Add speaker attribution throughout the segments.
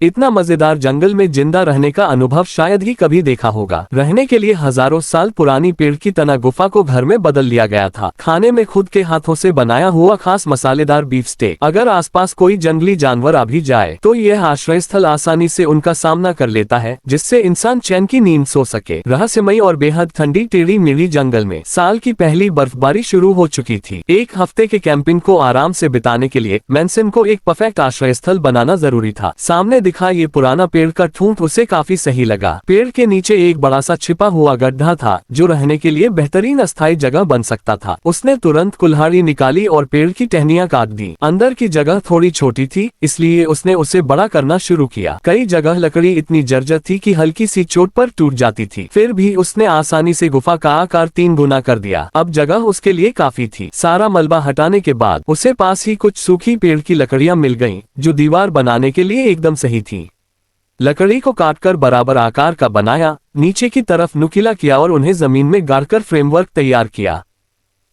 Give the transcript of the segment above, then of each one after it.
Speaker 1: इतना मजेदार जंगल में जिंदा रहने का अनुभव शायद ही कभी देखा होगा। रहने के लिए हजारों साल पुरानी पेड़ की तना गुफा को घर में बदल लिया गया था। खाने में खुद के हाथों से बनाया हुआ खास मसालेदार बीफ स्टेक। अगर आसपास कोई जंगली जानवर आ भी जाए तो यह आश्रय स्थल आसानी से उनका सामना कर लेता है, जिससे इंसान चैन की नींद सो सके। रहस्यमयी और बेहद ठंडी टेढ़ी मेढ़ी जंगल में साल की पहली बर्फबारी शुरू हो चुकी थी। एक हफ्ते के कैंपिंग को आराम से बिताने के लिए मैनसन को एक परफेक्ट आश्रय स्थल बनाना जरूरी था। सामने दिखा ये पुराना पेड़ का ठूंठ उसे काफी सही लगा। पेड़ के नीचे एक बड़ा सा छिपा हुआ गड्ढा था जो रहने के लिए बेहतरीन अस्थायी जगह बन सकता था। उसने तुरंत कुल्हाड़ी निकाली और पेड़ की टहनियां काट दी। अंदर की जगह थोड़ी छोटी थी, इसलिए उसने उसे बड़ा करना शुरू किया। कई जगह लकड़ी इतनी जर्जर थी कि हल्की सी चोट पर टूट जाती थी, फिर भी उसने आसानी से गुफा का आकार 3 गुना कर दिया। अब जगह उसके लिए काफी थी। सारा मलबा हटाने के बाद उसे पास ही कुछ सूखी पेड़ की लकड़ियां मिल गईं, जो दीवार बनाने के लिए एकदम सही थी। लकड़ी को काटकर बराबर आकार का बनाया, नीचे की तरफ नुकीला किया और उन्हें जमीन में गाड़कर फ्रेमवर्क तैयार किया।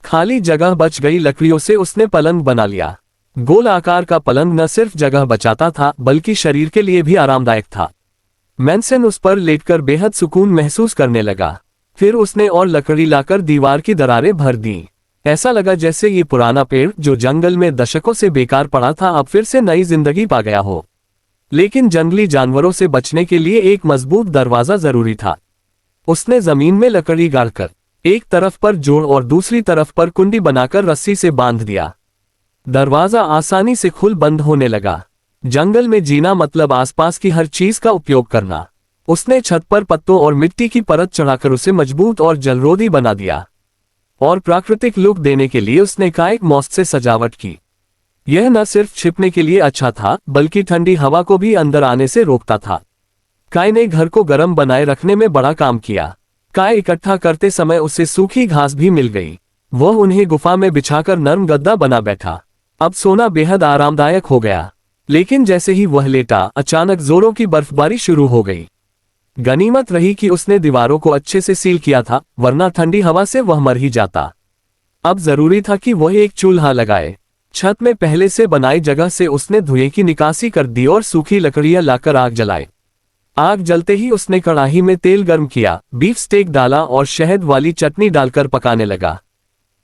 Speaker 1: खाली जगह बच गई लकड़ियों से उसने पलंग बना लिया। गोल आकार का पलंग न सिर्फ जगह बचाता था बल्कि शरीर के लिए भी आरामदायक था। मैनसन उस पर लेटकर बेहद सुकून महसूस करने लगा। फिर उसने और लकड़ी लाकर दीवार की दरारें भर दी। ऐसा लगा जैसे ये पुराना पेड़ जो जंगल में दशकों से बेकार पड़ा था अब फिर से नई जिंदगी पा गया हो। लेकिन जंगली जानवरों से बचने के लिए एक मजबूत दरवाजा जरूरी था। उसने जमीन में लकड़ी गाड़कर एक तरफ पर जोड़ और दूसरी तरफ पर कुंडी बनाकर रस्सी से बांध दिया। दरवाजा आसानी से खुल बंद होने लगा। जंगल में जीना मतलब आसपास की हर चीज का उपयोग करना। उसने छत पर पत्तों और मिट्टी की परत चढ़ाकर उसे मजबूत और जलरोधी बना दिया और प्राकृतिक लुक देने के लिए उसने काइट मॉस से सजावट की। यह न सिर्फ छिपने के लिए अच्छा था बल्कि ठंडी हवा को भी अंदर आने से रोकता था। काय ने घर को गर्म बनाए रखने में बड़ा काम किया। काय इकट्ठा करते समय उसे सूखी घास भी मिल गई। वह उन्हें गुफा में बिछाकर नर्म गद्दा बना बैठा। अब सोना बेहद आरामदायक हो गया। लेकिन जैसे ही वह लेटा, अचानक जोरों की बर्फबारी शुरू हो गई। गनीमत रही कि उसने दीवारों को अच्छे से सील किया था, वरना ठंडी हवा से वह मर ही जाता। अब जरूरी था कि वह एक चूल्हा लगाए। छत में पहले से बनाई जगह से उसने धुएं की निकासी कर दी और सूखी लकड़ियां लाकर आग जलाई। आग जलते ही उसने कढ़ाई में तेल गर्म किया, बीफ स्टेक डाला और शहद वाली चटनी डालकर पकाने लगा।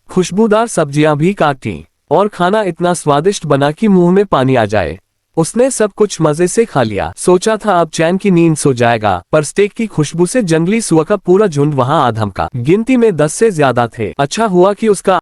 Speaker 1: खुशबूदार सब्जियां भी काटी और खाना इतना स्वादिष्ट बना कि मुंह में पानी आ जाए। उसने सब कुछ मजे से खा लिया। सोचा था अब चैन की नींद सो जाएगा, पर स्टेक की खुशबू से जंगली सुअर का पूरा झुंड वहां आ धमका। गिनती में 10 से ज्यादा थे। अच्छा हुआ कि उसका